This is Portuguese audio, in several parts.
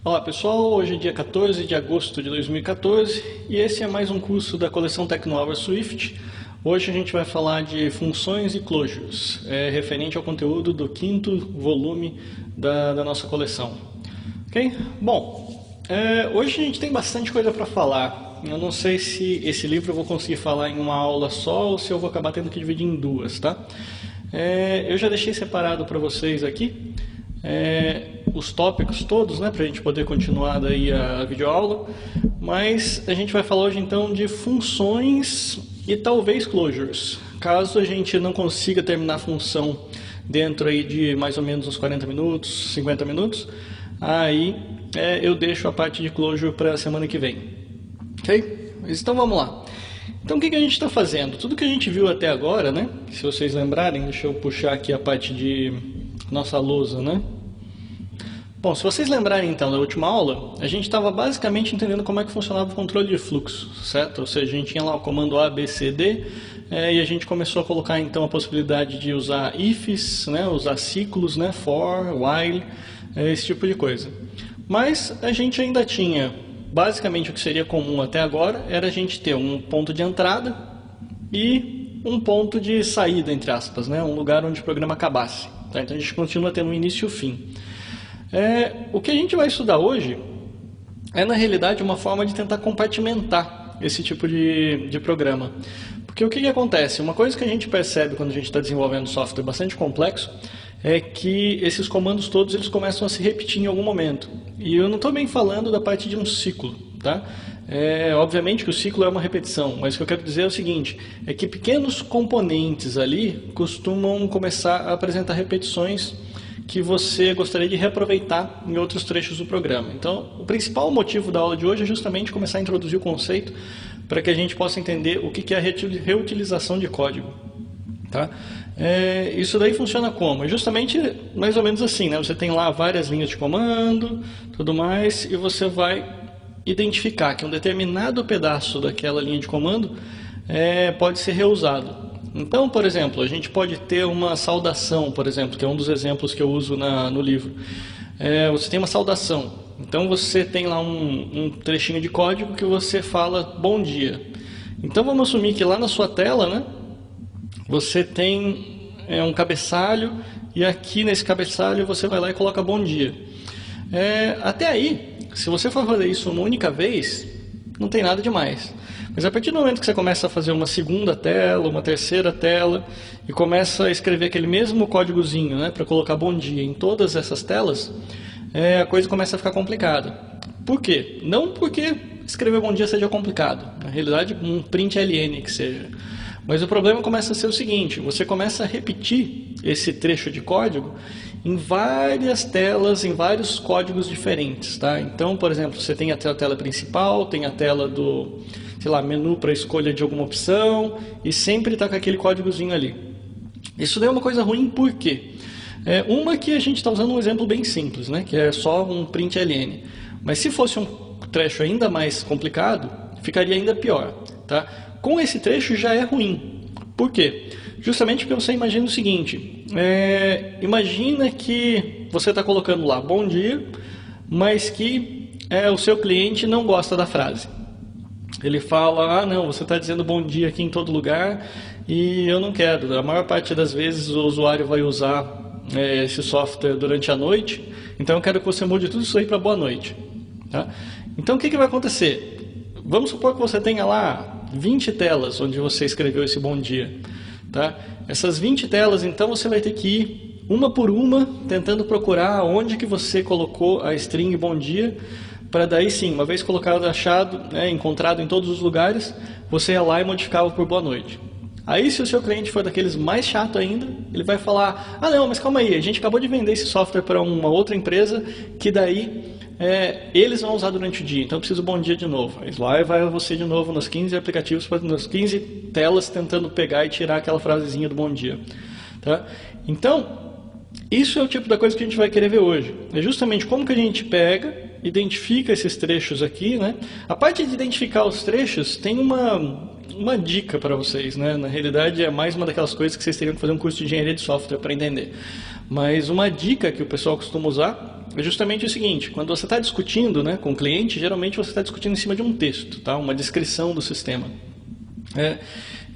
Olá pessoal, hoje é dia 14 de agosto de 2014 e esse é mais um curso da coleção TecnoHour Swift. Hoje a gente vai falar de funções e closures, referente ao conteúdo do quinto volume da nossa coleção. Ok? Bom, hoje a gente tem bastante coisa para falar. Eu não sei se esse livro eu vou conseguir falar em uma aula só ou se eu vou acabar tendo que dividir em duas, tá? Eu já deixei separado para vocês aqui os tópicos todos, né, para a gente poder continuar daí a videoaula, mas a gente vai falar hoje então de funções e talvez closures. Caso a gente não consiga terminar a função dentro aí de mais ou menos uns 40 minutos, 50 minutos, aí eu deixo a parte de closure para a semana que vem. Ok? Então vamos lá. Então o que a gente está fazendo? Tudo que a gente viu até agora, né? Se vocês lembrarem, deixa eu puxar aqui a parte de nossa lousa, né? Bom, se vocês lembrarem então da última aula, a gente estava basicamente entendendo como é que funcionava o controle de fluxo, certo? Ou seja, a gente tinha lá o comando A, B, C, D, e a gente começou a colocar então a possibilidade de usar ifs, né? Usar ciclos, né? For, while, esse tipo de coisa. Mas a gente ainda tinha, basicamente o que seria comum até agora, era a gente ter um ponto de entrada e um ponto de saída, entre aspas, né? Um lugar onde o programa acabasse. Tá? Então a gente continua tendo um início e o fim. O que a gente vai estudar hoje é, na realidade, uma forma de tentar compartimentar esse tipo de programa. Porque o que acontece? Uma coisa que a gente percebe quando a gente está desenvolvendo software bastante complexo é que esses comandos todos eles começam a se repetir em algum momento. E eu não estou bem falando da parte de um ciclo, tá? Obviamente que o ciclo é uma repetição, mas o que eu quero dizer é o seguinte, é que pequenos componentes ali costumam começar a apresentar repetições que você gostaria de reaproveitar em outros trechos do programa. Então, o principal motivo da aula de hoje é justamente começar a introduzir o conceito para que a gente possa entender o que é a reutilização de código. Tá? Isso daí funciona como? É justamente mais ou menos assim, né? Você tem lá várias linhas de comando, tudo mais, e você vai identificar que um determinado pedaço daquela linha de comando pode ser reusado. Então, por exemplo, a gente pode ter uma saudação, por exemplo, que é um dos exemplos que eu uso no livro. Você tem uma saudação, então você tem lá um trechinho de código que você fala bom dia. Então vamos assumir que lá na sua tela, né, você tem um cabeçalho e aqui nesse cabeçalho você vai lá e coloca bom dia. Até aí, se você for fazer isso uma única vez, não tem nada demais. Mas a partir do momento que você começa a fazer uma segunda tela, uma terceira tela e começa a escrever aquele mesmo códigozinho, né, para colocar bom dia em todas essas telas, a coisa começa a ficar complicada. Por quê? Não porque escrever bom dia seja complicado, na realidade um print ln que seja. Mas o problema começa a ser o seguinte, você começa a repetir esse trecho de código em várias telas, em vários códigos diferentes. Tá? Então, por exemplo, você tem a tela principal, tem a tela do, sei lá, menu para escolha de alguma opção, e sempre está com aquele códigozinho ali. Isso daí é uma coisa ruim, por quê? Uma que a gente está usando um exemplo bem simples, né? Que é só um print ln. Mas se fosse um trecho ainda mais complicado, ficaria ainda pior. Tá? Com esse trecho já é ruim. Por quê? Justamente porque você imagina o seguinte, imagina que você está colocando lá bom dia, mas que o seu cliente não gosta da frase. Ele fala, não, você está dizendo bom dia aqui em todo lugar e eu não quero. A maior parte das vezes o usuário vai usar esse software durante a noite, então eu quero que você mude tudo isso aí para boa noite. Tá? Então o que vai acontecer? Vamos supor que você tenha lá 20 telas onde você escreveu esse bom dia. Tá? Essas 20 telas, então, você vai ter que ir uma por uma, tentando procurar onde que você colocou a string bom dia, para daí sim, uma vez colocado, achado, encontrado em todos os lugares, você ia lá e modificava por boa noite. Aí, se o seu cliente for daqueles mais chato ainda, ele vai falar, não, mas calma aí, a gente acabou de vender esse software para uma outra empresa, que daí eles vão usar durante o dia, então eu preciso bom dia de novo. Aí lá vai você de novo nos 15 aplicativos, nas 15 telas, tentando pegar e tirar aquela frasezinha do bom dia. Tá? Então, isso é o tipo da coisa que a gente vai querer ver hoje. É justamente como que a gente pega identifica esses trechos aqui, né? A parte de identificar os trechos tem uma dica para vocês, né? Na realidade é mais uma daquelas coisas que vocês teriam que fazer um curso de engenharia de software para entender. Mas uma dica que o pessoal costuma usar é justamente o seguinte: quando você está discutindo, né, com o cliente, geralmente você está discutindo em cima de um texto, tá? Uma descrição do sistema.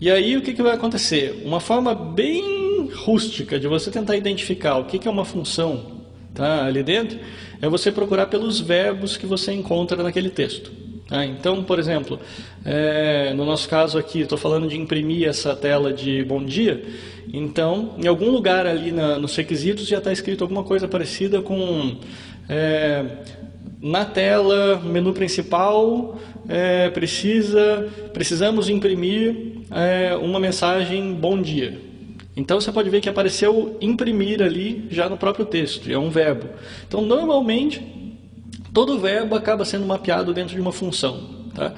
E aí o que vai acontecer? Uma forma bem rústica de você tentar identificar o que é uma função, tá, ali dentro, é você procurar pelos verbos que você encontra naquele texto. Tá? Então, por exemplo, no nosso caso aqui, estou falando de imprimir essa tela de bom dia. Então, em algum lugar ali nos requisitos já está escrito alguma coisa parecida com na tela, menu principal, precisamos imprimir uma mensagem bom dia. Então você pode ver que apareceu imprimir ali já no próprio texto, é um verbo. Então normalmente todo verbo acaba sendo mapeado dentro de uma função, tá?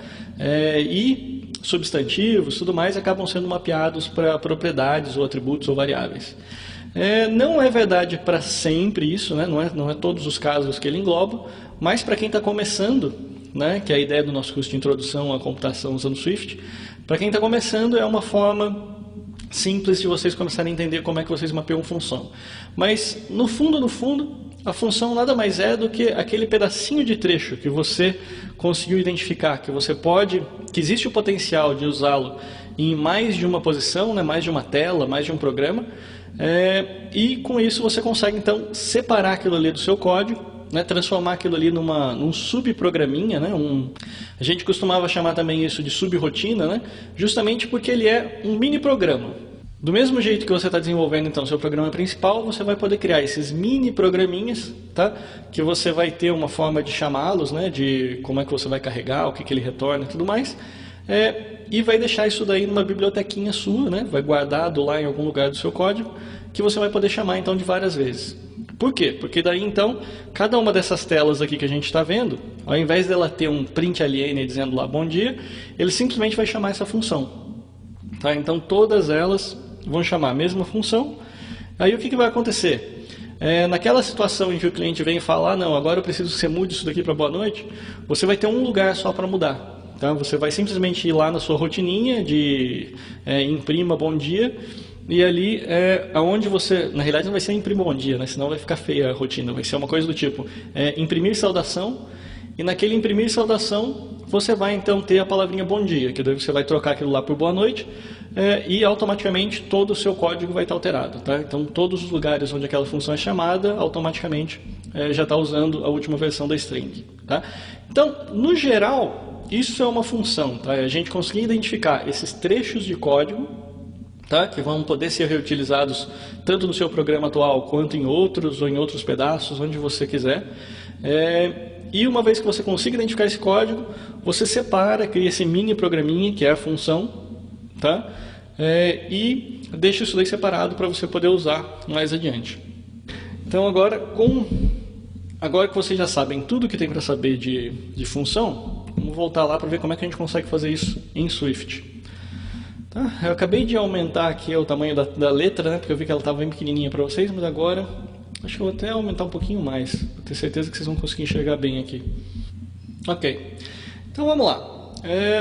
E substantivos, tudo mais, acabam sendo mapeados para propriedades ou atributos ou variáveis. Não é verdade para sempre isso, né? Não é todos os casos que ele engloba, mas para quem está começando, né, que é a ideia do nosso curso de introdução à computação usando Swift, para quem está começando é uma forma simples de vocês começarem a entender como é que vocês mapeiam função. Mas no fundo, a função nada mais é do que aquele pedacinho de trecho que você conseguiu identificar, que existe o potencial de usá-lo em mais de uma posição, né, mais de uma tela, mais de um programa, e com isso você consegue então separar aquilo ali do seu código, né, transformar aquilo ali num subprograminha, né, a gente costumava chamar também isso de subrotina, né, justamente porque ele é um mini programa. Do mesmo jeito que você está desenvolvendo então seu programa principal, você vai poder criar esses mini programinhas, tá, que você vai ter uma forma de chamá-los, né, de como é que você vai carregar, o que ele retorna e tudo mais, e vai deixar isso daí numa bibliotequinha sua, né, vai guardado lá em algum lugar do seu código, que você vai poder chamar então de várias vezes. Por quê? Porque daí então, cada uma dessas telas aqui que a gente está vendo, ao invés dela ter um print aliene dizendo lá bom dia, ele simplesmente vai chamar essa função. Tá? Então todas elas vão chamar a mesma função. Aí o que vai acontecer? Naquela situação em que o cliente vem falar, não, agora eu preciso que você mude isso daqui para boa noite, você vai ter um lugar só para mudar. Tá? Você vai simplesmente ir lá na sua rotininha de imprima bom dia, e ali aonde você, na realidade não vai ser imprimir bom dia, né? Senão vai ficar feia a rotina, vai ser uma coisa do tipo imprimir saudação, e naquele imprimir saudação você vai então ter a palavrinha bom dia, que daí você vai trocar aquilo lá por boa noite, e automaticamente todo o seu código vai estar alterado, tá? Então todos os lugares onde aquela função é chamada, automaticamente já está usando a última versão da string, tá? Então, no geral, isso é uma função, tá? A gente conseguir identificar esses trechos de código, tá, que vão poder ser reutilizados tanto no seu programa atual quanto em outros ou em outros pedaços, onde você quiser. E uma vez que você consiga identificar esse código, você separa, cria esse mini programinha que é a função, tá, e deixa isso daí separado para você poder usar mais adiante. Então agora que vocês já sabem tudo que tem para saber de função, vamos voltar lá para ver como é que a gente consegue fazer isso em Swift. Tá? Eu acabei de aumentar aqui o tamanho da letra, né, porque eu vi que ela estava bem pequenininha para vocês, mas agora acho que eu vou até aumentar um pouquinho mais, para ter certeza que vocês vão conseguir enxergar bem aqui. Ok, então vamos lá,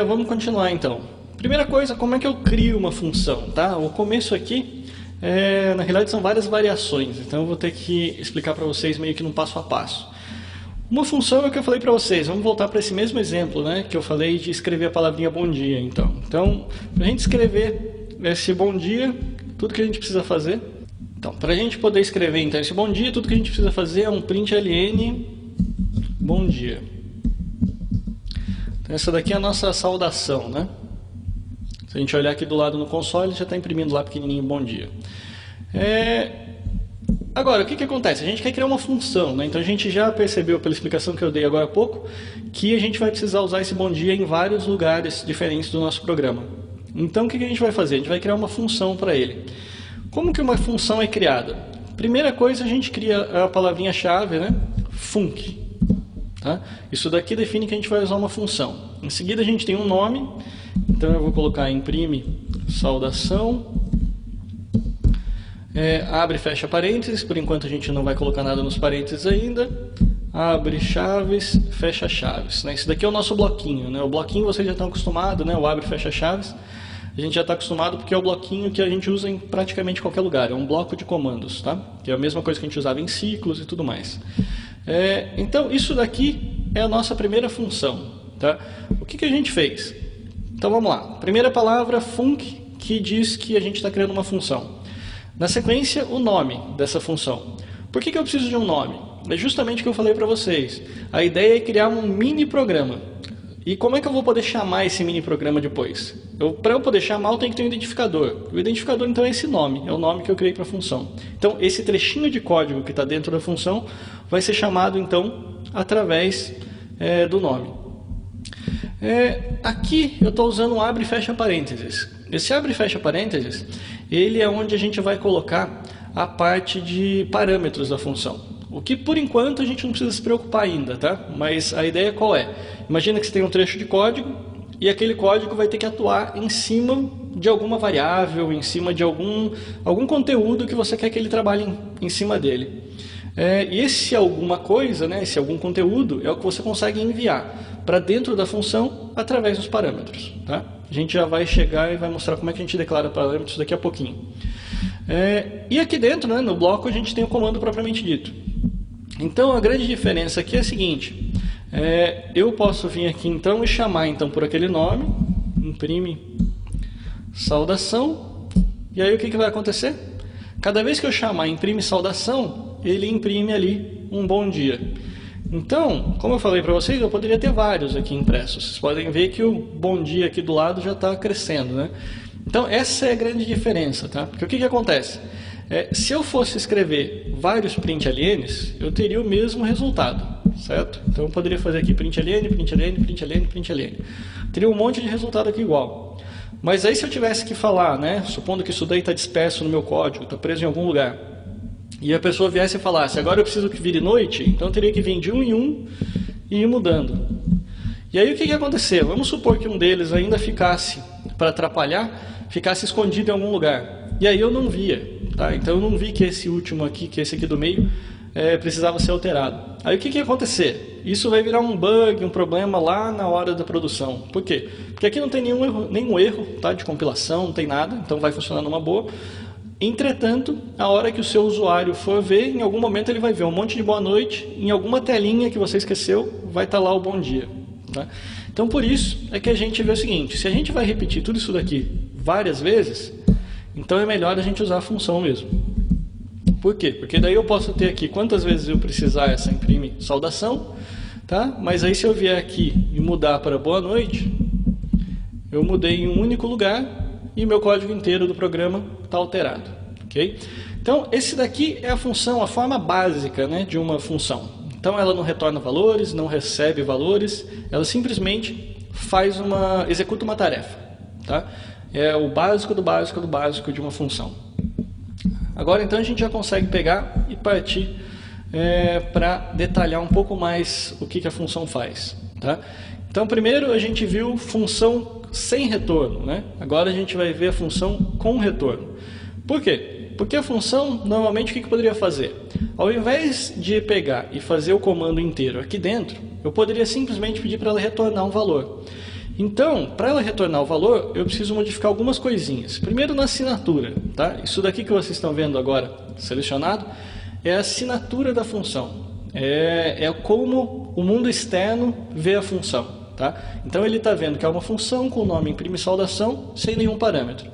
vamos continuar então. Primeira coisa, como é que eu crio uma função? Tá? O começo aqui, na realidade são várias variações, então eu vou ter que explicar para vocês meio que num passo a passo. Uma função é o que eu falei para vocês, vamos voltar para esse mesmo exemplo, né, que eu falei de escrever a palavrinha bom dia. Então para a gente escrever esse bom dia, tudo que a gente precisa fazer, então, para a gente poder escrever então esse bom dia, tudo que a gente precisa fazer é um print ln bom dia. Então essa daqui é a nossa saudação, né? Se a gente olhar aqui do lado no console, já está imprimindo lá pequenininho bom dia. Agora, o que acontece? A gente quer criar uma função, né? Então a gente já percebeu pela explicação que eu dei agora há pouco que a gente vai precisar usar esse bom dia em vários lugares diferentes do nosso programa. Então o que a gente vai fazer? A gente vai criar uma função para ele. Como que uma função é criada? Primeira coisa, a gente cria a palavrinha-chave, né? Func. Tá? Isso daqui define que a gente vai usar uma função. Em seguida a gente tem um nome, então eu vou colocar imprime saudação. Abre e fecha parênteses, por enquanto a gente não vai colocar nada nos parênteses ainda. abre chaves, fecha chaves, né? Esse daqui é o nosso bloquinho, né? O bloquinho vocês já estão acostumados, né? O abre e fecha chaves. A gente já está acostumado porque é o bloquinho que a gente usa em praticamente qualquer lugar. É um bloco de comandos, tá? Que é a mesma coisa que a gente usava em ciclos e tudo mais. Então, isso daqui é a nossa primeira função, tá? O que a gente fez? Então, vamos lá. Primeira palavra, func, que diz que a gente está criando uma função. Na sequência, o nome dessa função. Por que eu preciso de um nome? É justamente o que eu falei para vocês. A ideia é criar um mini programa. E como é que eu vou poder chamar esse mini programa depois? Para eu poder chamar, eu tenho que ter um identificador. O identificador, então, é esse nome. É o nome que eu criei para a função. Então, esse trechinho de código que está dentro da função vai ser chamado, então, através do nome. Aqui eu estou usando um abre e fecha parênteses. Esse abre e fecha parênteses, ele é onde a gente vai colocar a parte de parâmetros da função. O que, por enquanto, a gente não precisa se preocupar ainda, tá? Mas a ideia qual é? Imagina que você tem um trecho de código e aquele código vai ter que atuar em cima de alguma variável, em cima de algum conteúdo que você quer que ele trabalhe em cima dele. E esse alguma coisa, né, esse algum conteúdo, é o que você consegue enviar para dentro da função através dos parâmetros. Tá? A gente já vai chegar e vai mostrar como é que a gente declara parâmetros daqui a pouquinho. E aqui dentro, né, no bloco, a gente tem o comando propriamente dito. Então, a grande diferença aqui é a seguinte. Eu posso vir aqui então e chamar então, por aquele nome, imprime saudação, e aí o que vai acontecer? Cada vez que eu chamar imprime saudação, ele imprime ali um bom dia. Então, como eu falei para vocês, eu poderia ter vários aqui impressos. Vocês podem ver que o bom dia aqui do lado já está crescendo, né? Então, essa é a grande diferença, tá? Porque o que acontece? Se eu fosse escrever vários printlns, eu teria o mesmo resultado, certo? Então, eu poderia fazer aqui println, println, println, println. Teria um monte de resultado aqui igual. Mas aí, se eu tivesse que falar, né? Supondo que isso daí está disperso no meu código, está preso em algum lugar, e a pessoa viesse e falasse, agora eu preciso que vire noite, então eu teria que vir de um em um e ir mudando. E aí o que ia acontecer? Vamos supor que um deles ainda ficasse, para atrapalhar, ficasse escondido em algum lugar. E aí eu não via, tá? Então eu não vi que esse último aqui, que esse aqui do meio, precisava ser alterado. Aí o que ia acontecer? Isso vai virar um bug, um problema lá na hora da produção. Por quê? Porque aqui não tem nenhum erro, tá? De compilação, não tem nada, então vai funcionar numa boa. Entretanto, a hora que o seu usuário for ver, em algum momento ele vai ver um monte de boa noite, em alguma telinha que você esqueceu, vai estar lá o bom dia. Tá? Então, por isso é que a gente vê o seguinte, se a gente vai repetir tudo isso daqui várias vezes, então é melhor a gente usar a função mesmo. Por quê? Porque daí eu posso ter aqui quantas vezes eu precisar essa imprime saudação, tá? Mas aí se eu vier aqui e mudar para boa noite, eu mudei em um único lugar, e meu código inteiro do programa está alterado. Okay? Então, esse daqui é a função, a forma básica, né, de uma função. Então, ela não retorna valores, não recebe valores, ela simplesmente executa uma tarefa. Tá? É o básico do básico do básico de uma função. Agora, então, a gente já consegue pegar e partir para detalhar um pouco mais o que a função faz. Tá? Então, primeiro a gente viu função sem retorno, né? Agora a gente vai ver a função com retorno. Por quê? Porque a função, normalmente, o que eu poderia fazer? Ao invés de pegar e fazer o comando inteiro aqui dentro, eu poderia simplesmente pedir para ela retornar um valor. Então, para ela retornar o valor, eu preciso modificar algumas coisinhas. Primeiro na assinatura, tá? Isso daqui que vocês estão vendo agora selecionado é a assinatura da função. É como o mundo externo vê a função. Tá? Então ele está vendo que é uma função com o nome imprime saudação sem nenhum parâmetro.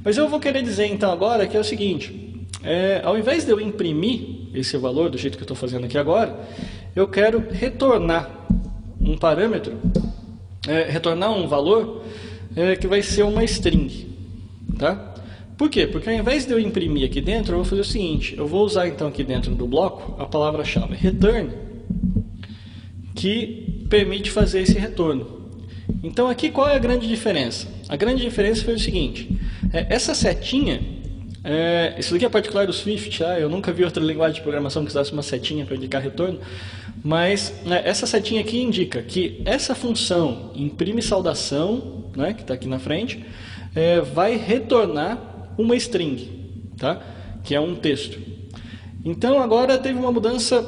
Mas eu vou querer dizer então agora que é o seguinte, ao invés de eu imprimir esse valor do jeito que eu estou fazendo aqui agora, eu quero retornar um parâmetro, retornar um valor que vai ser uma string. Tá? Por quê? Porque ao invés de eu imprimir aqui dentro, eu vou fazer o seguinte, eu vou usar então aqui dentro do bloco a palavra-chave return, que permite fazer esse retorno. Então aqui qual é a grande diferença? A grande diferença foi o seguinte, essa setinha, isso daqui é particular do Swift, tá? Eu nunca vi outra linguagem de programação que usasse uma setinha para indicar retorno, mas essa setinha aqui indica que essa função imprime saudação, né, que está aqui na frente, vai retornar uma string, tá? Que é um texto. Então agora teve uma mudança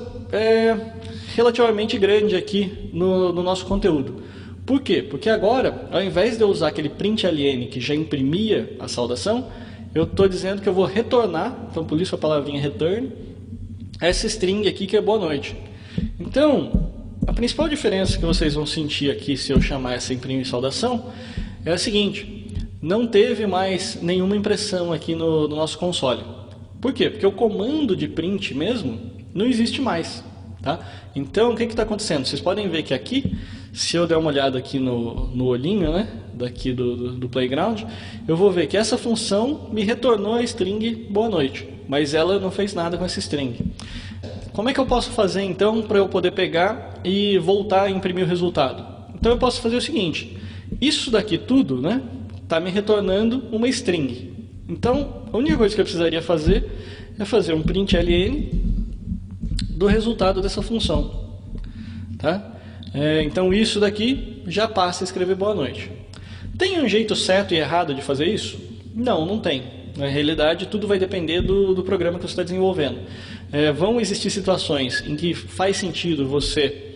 relativamente grande aqui no nosso conteúdo. Por quê? Porque agora, ao invés de eu usar aquele println que já imprimia a saudação, eu estou dizendo que eu vou retornar, então por isso a palavrinha return, essa string aqui que é boa noite. Então, a principal diferença que vocês vão sentir aqui se eu chamar essa imprimir saudação é a seguinte: não teve mais nenhuma impressão aqui no nosso console. Por quê? Porque o comando de print mesmo não existe mais. Tá? Então, o que está acontecendo? Vocês podem ver que aqui, se eu der uma olhada aqui no olhinho, né, daqui do playground, eu vou ver que essa função me retornou a string boa noite, mas ela não fez nada com essa string. Como é que eu posso fazer então para eu poder pegar e voltar a imprimir o resultado? Então eu posso fazer o seguinte: isso daqui tudo, né, está me retornando uma string. Então a única coisa que eu precisaria fazer é fazer um println do resultado dessa função. Tá? Então isso daqui já passa a escrever boa noite. Tem um jeito certo e errado de fazer isso? Não, não tem. Na realidade, tudo vai depender do programa que você está desenvolvendo. Vão existir situações em que faz sentido você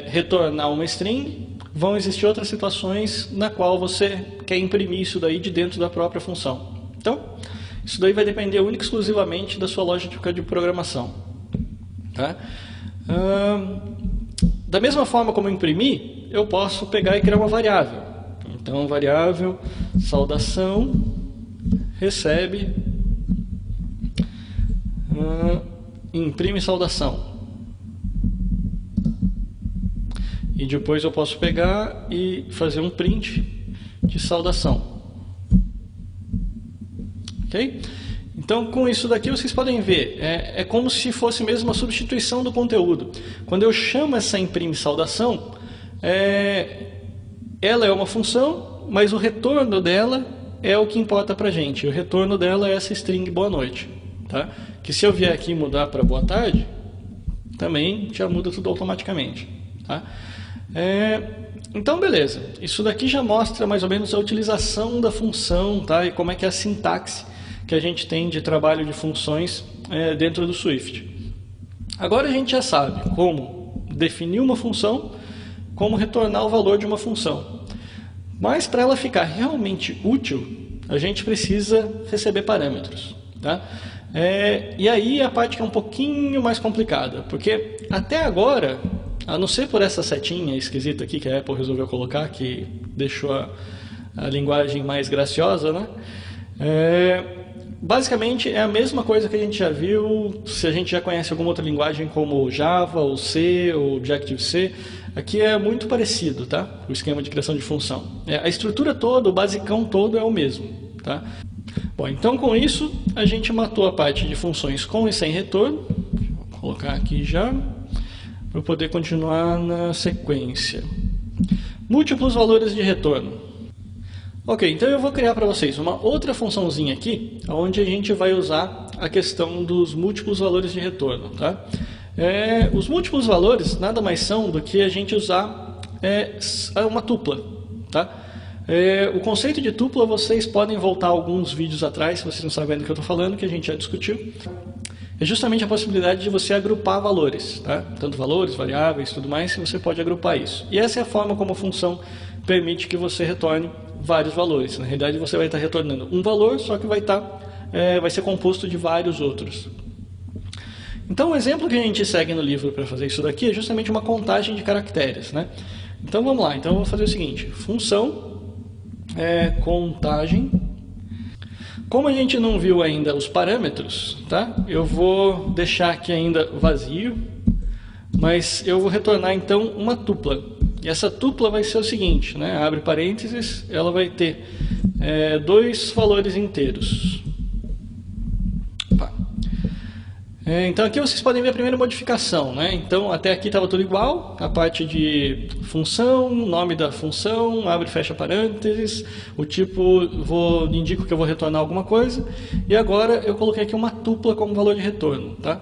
retornar uma string, vão existir outras situações na qual você quer imprimir isso daí de dentro da própria função. Então, isso daí vai depender única e exclusivamente da sua lógica de programação. Tá? Da mesma forma como imprimir, eu posso pegar e criar uma variável. Então, variável saudação recebe imprime saudação. E depois eu posso pegar e fazer um print de saudação. Ok? Então, com isso daqui, vocês podem ver, é como se fosse mesmo uma substituição do conteúdo. Quando eu chamo essa imprime saudação, ela é uma função, mas o retorno dela é o que importa para a gente. O retorno dela é essa string boa noite. Tá? Que se eu vier aqui mudar para boa tarde, também já muda tudo automaticamente. Tá? Então, beleza. Isso daqui já mostra mais ou menos a utilização da função, tá? E como é que é a sintaxe que a gente tem de trabalho de funções dentro do Swift. Agora a gente já sabe como definir uma função, como retornar o valor de uma função. Mas para ela ficar realmente útil, a gente precisa receber parâmetros. Tá? E aí a parte que é um pouquinho mais complicada, porque até agora, a não ser por essa setinha esquisita aqui que a Apple resolveu colocar, que deixou a linguagem mais graciosa, né? Basicamente é a mesma coisa que a gente já viu, se a gente já conhece alguma outra linguagem como Java, ou C, ou Objective-C, aqui é muito parecido, tá? O esquema de criação de função. A estrutura toda, o basicão todo é o mesmo, tá? Bom, então com isso a gente matou a parte de funções com e sem retorno. Vou colocar aqui já, para poder continuar na sequência. Múltiplos valores de retorno. Ok, então eu vou criar para vocês uma outra funçãozinha aqui, onde a gente vai usar a questão dos múltiplos valores de retorno. Tá? Os múltiplos valores nada mais são do que a gente usar uma tupla. Tá? O conceito de tupla vocês podem voltar alguns vídeos atrás, se vocês não sabem do que eu estou falando, que a gente já discutiu. É justamente a possibilidade de você agrupar valores, tá? Tanto valores, variáveis e tudo mais, você pode agrupar isso. E essa é a forma como a função permite que você retorne vários valores. Na realidade, você vai estar retornando um valor, só que vai ser composto de vários outros. Então, o exemplo que a gente segue no livro para fazer isso daqui é justamente uma contagem de caracteres, né? Então, vamos lá. Então, eu vou fazer o seguinte. Função contagem. Como a gente não viu ainda os parâmetros, tá? Eu vou deixar aqui ainda vazio, mas eu vou retornar então uma tupla. E essa tupla vai ser o seguinte, né? Abre parênteses, ela vai ter dois valores inteiros. Então aqui vocês podem ver a primeira modificação, né? Então até aqui estava tudo igual, a parte de função, nome da função, abre e fecha parênteses, o tipo indico que eu vou retornar alguma coisa, e agora eu coloquei aqui uma tupla como valor de retorno, tá?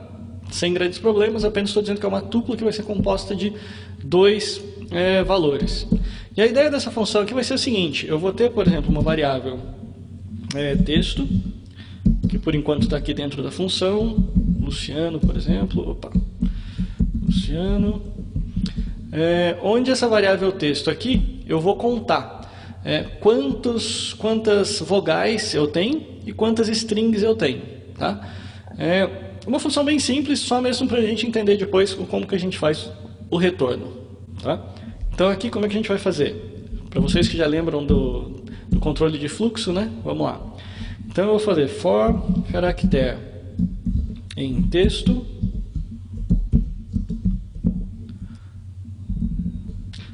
Sem grandes problemas, apenas estou dizendo que é uma tupla que vai ser composta de dois valores. E a ideia dessa função aqui vai ser o seguinte: eu vou ter, por exemplo, uma variável texto, que por enquanto está aqui dentro da função, Luciano, por exemplo, Luciano. Onde essa variável texto aqui, eu vou contar quantas vogais eu tenho e quantas strings eu tenho. Tá? Uma função bem simples, só mesmo para a gente entender depois como que a gente faz o retorno. Tá? Então aqui como é que a gente vai fazer? Para vocês que já lembram do controle de fluxo, né? Vamos lá. Então eu vou fazer for caractere em texto.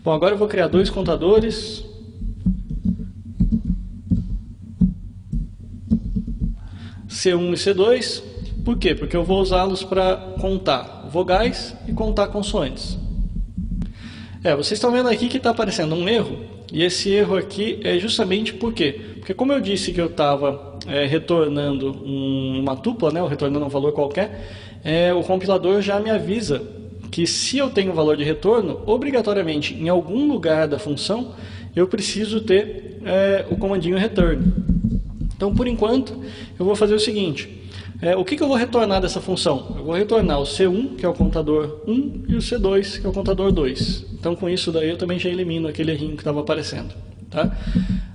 Bom, agora eu vou criar dois contadores. C1 e C2. Por quê? Porque eu vou usá-los para contar vogais e contar consoantes. Vocês estão vendo aqui que está aparecendo um erro. E esse erro aqui é justamente por quê? Porque como eu disse que eu estava retornando uma tupla, né, ou retornando um valor qualquer, o compilador já me avisa que se eu tenho um valor de retorno, obrigatoriamente em algum lugar da função, eu preciso ter o comandinho return. Então, por enquanto, eu vou fazer o seguinte. O que eu vou retornar dessa função? Eu vou retornar o C1, que é o contador 1, e o C2, que é o contador 2. Então, com isso daí, eu também já elimino aquele errinho que estava aparecendo. Tá?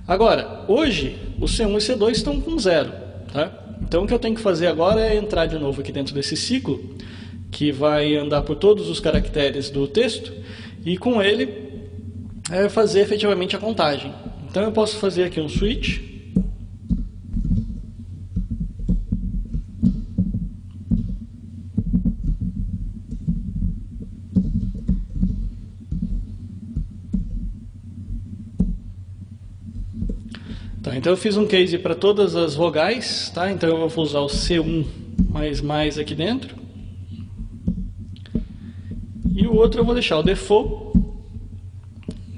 Agora, hoje, o C1 e o C2 estão com 0. Tá? Então, o que eu tenho que fazer agora é entrar de novo aqui dentro desse ciclo, que vai andar por todos os caracteres do texto, e com ele fazer efetivamente a contagem. Então, eu posso fazer aqui um switch. Então eu fiz um case para todas as vogais, tá? Então eu vou usar o C1 mais aqui dentro. E o outro eu vou deixar o default,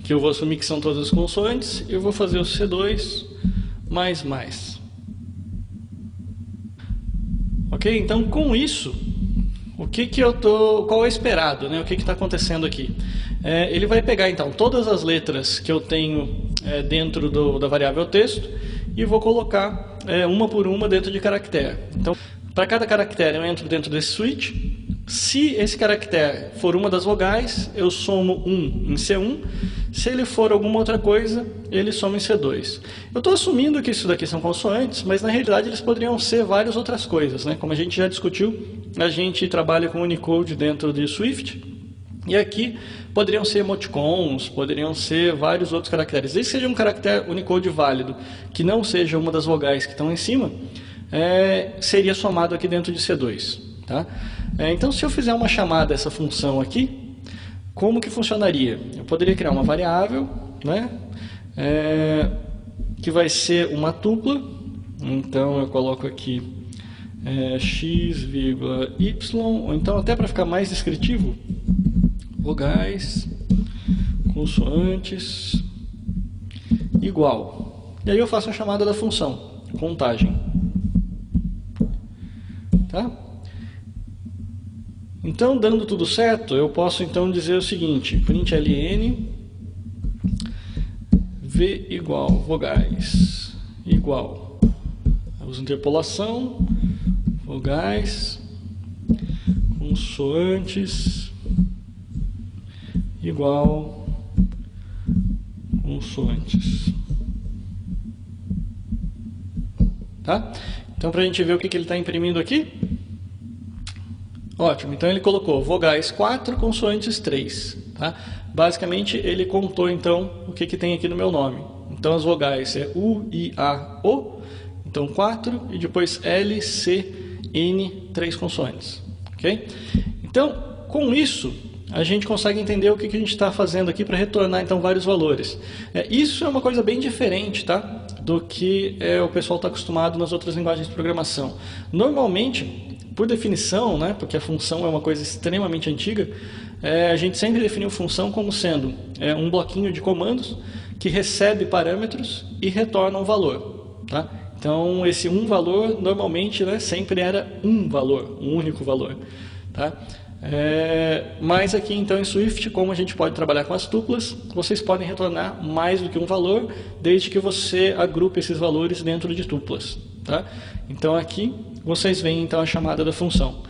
que eu vou assumir que são todas as consoantes, e eu vou fazer o C2 mais. Ok? Então com isso, qual é o esperado, né? O que está acontecendo aqui? Ele vai pegar então todas as letras que eu tenho dentro da variável texto e vou colocar uma por uma dentro de caractere. Então, para cada caractere eu entro dentro desse switch. Se esse caractere for uma das vogais, eu somo 1 em C1. Se ele for alguma outra coisa, ele soma em C2. Eu estou assumindo que isso daqui são consoantes, mas na realidade eles poderiam ser várias outras coisas, né? Como a gente já discutiu, a gente trabalha com Unicode dentro de Swift. E aqui poderiam ser emoticons, poderiam ser vários outros caracteres. Desde que seja um caractere Unicode válido, que não seja uma das vogais que estão em cima, seria somado aqui dentro de C2. Tá? Então, se eu fizer uma chamada dessa função aqui, como que funcionaria? Eu poderia criar uma variável, né, que vai ser uma tupla. Então, eu coloco aqui x, y, ou então até para ficar mais descritivo, vogais, consoantes, igual. E aí eu faço a chamada da função, contagem. Tá? Então, dando tudo certo, eu posso então dizer o seguinte, println v igual vogais igual, uso interpolação, vogais, consoantes igual consoantes. Tá? Então, para a gente ver o que ele está imprimindo aqui. Ótimo, então ele colocou vogais 4, consoantes 3. Tá? Basicamente, ele contou então o que tem aqui no meu nome. Então, as vogais é U, I, A, O, então 4, e depois L, C, N, 3 consoantes. Okay? Então, com isso, a gente consegue entender o que a gente está fazendo aqui para retornar então vários valores. Isso é uma coisa bem diferente, tá? Do que o pessoal está acostumado nas outras linguagens de programação. Normalmente, por definição, né, porque a função é uma coisa extremamente antiga, a gente sempre definiu função como sendo um bloquinho de comandos que recebe parâmetros e retorna um valor. Tá? Então, esse um valor, normalmente, né, sempre era um valor, um único valor. Tá? Mas aqui, então, em Swift, como a gente pode trabalhar com as tuplas, vocês podem retornar mais do que um valor, desde que você agrupe esses valores dentro de tuplas. Tá? Então, aqui, vocês veem então a chamada da função.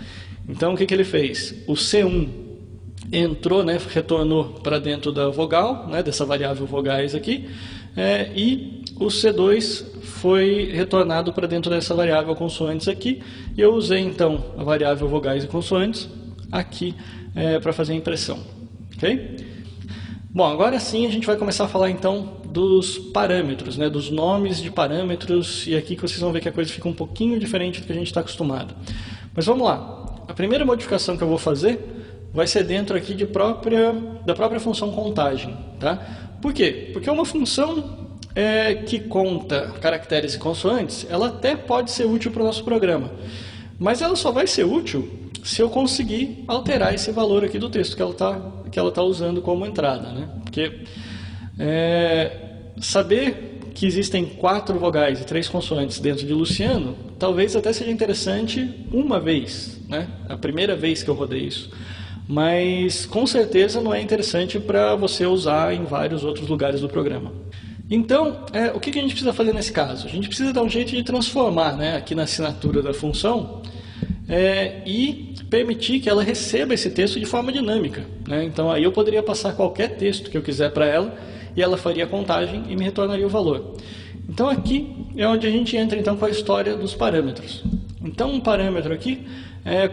Então, o que ele fez? O C1 entrou, né, retornou para dentro da vogal, né, dessa variável vogais aqui, e o C2 foi retornado para dentro dessa variável consoantes aqui, e eu usei então a variável vogais e consoantes aqui para fazer a impressão. Ok? Bom, agora sim a gente vai começar a falar então dos parâmetros, né, dos nomes de parâmetros, e aqui que vocês vão ver que a coisa fica um pouquinho diferente do que a gente está acostumado. Mas vamos lá. A primeira modificação que eu vou fazer vai ser dentro aqui da própria função contagem. Tá? Por quê? Porque uma função que conta caracteres e consoantes, ela até pode ser útil para o nosso programa, mas ela só vai ser útil se eu conseguir alterar esse valor aqui do texto que ela tá usando como entrada, né? Porque saber que existem 4 vogais e 3 consoantes dentro de Luciano, talvez até seja interessante uma vez, né? A primeira vez que eu rodei isso. Mas com certeza não é interessante para você usar em vários outros lugares do programa. Então, o que a gente precisa fazer nesse caso? A gente precisa dar um jeito de transformar, né, aqui na assinatura da função e permitir que ela receba esse texto de forma dinâmica. Né? Então, aí eu poderia passar qualquer texto que eu quiser para ela e ela faria a contagem e me retornaria o valor. Então, aqui é onde a gente entra então com a história dos parâmetros. Então, um parâmetro aqui,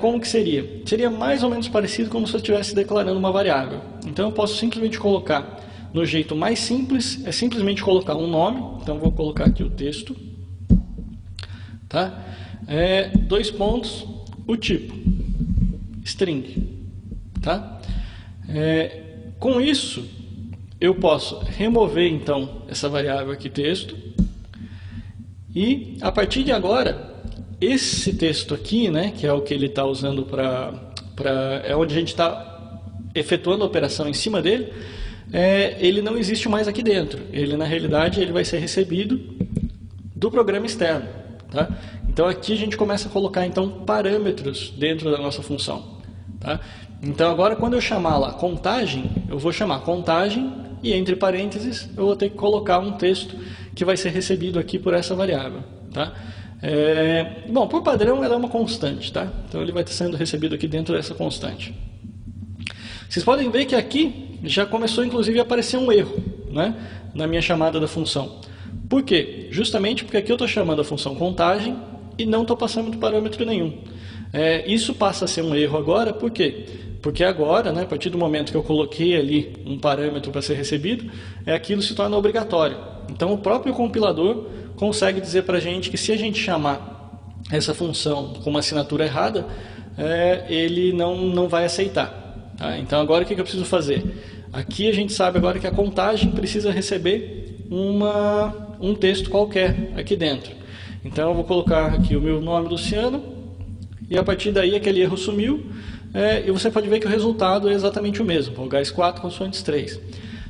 como que seria? Seria mais ou menos parecido como se eu estivesse declarando uma variável. Então, eu posso simplesmente colocar, no jeito mais simples, é simplesmente colocar um nome. Então, vou colocar aqui o texto. Tá? 2 pontos, o tipo, string. Tá? Com isso, eu posso remover, então, essa variável aqui, texto. E, a partir de agora, esse texto aqui, né, que é o que ele está usando é onde a gente está efetuando a operação em cima dele, ele não existe mais aqui dentro. Ele, na realidade, ele vai ser recebido do programa externo. Tá? Então, aqui a gente começa a colocar então, parâmetros dentro da nossa função. Tá? Então, agora, quando eu chamar lá contagem, eu vou chamar contagem e, entre parênteses, eu vou ter que colocar um texto que vai ser recebido aqui por essa variável. Tá? Bom, por padrão, ela é uma constante. Tá? Então, ele vai estar sendo recebido aqui dentro dessa constante. Vocês podem ver que aqui já começou, inclusive, a aparecer um erro, né, na minha chamada da função. Por quê? Justamente porque aqui eu estou chamando a função contagem e não estou passando de parâmetro nenhum. Isso passa a ser um erro agora, por quê? Porque agora, né, a partir do momento que eu coloquei ali um parâmetro para ser recebido, aquilo se torna obrigatório. Então, o próprio compilador consegue dizer para a gente que se a gente chamar essa função com uma assinatura errada, ele não vai aceitar. Tá? Então, agora o que eu preciso fazer? Aqui a gente sabe agora que a contagem precisa receber um texto qualquer aqui dentro. Então, eu vou colocar aqui o meu nome, Luciano, e a partir daí aquele erro sumiu, e você pode ver que o resultado é exatamente o mesmo, vogais 4, consoantes 3.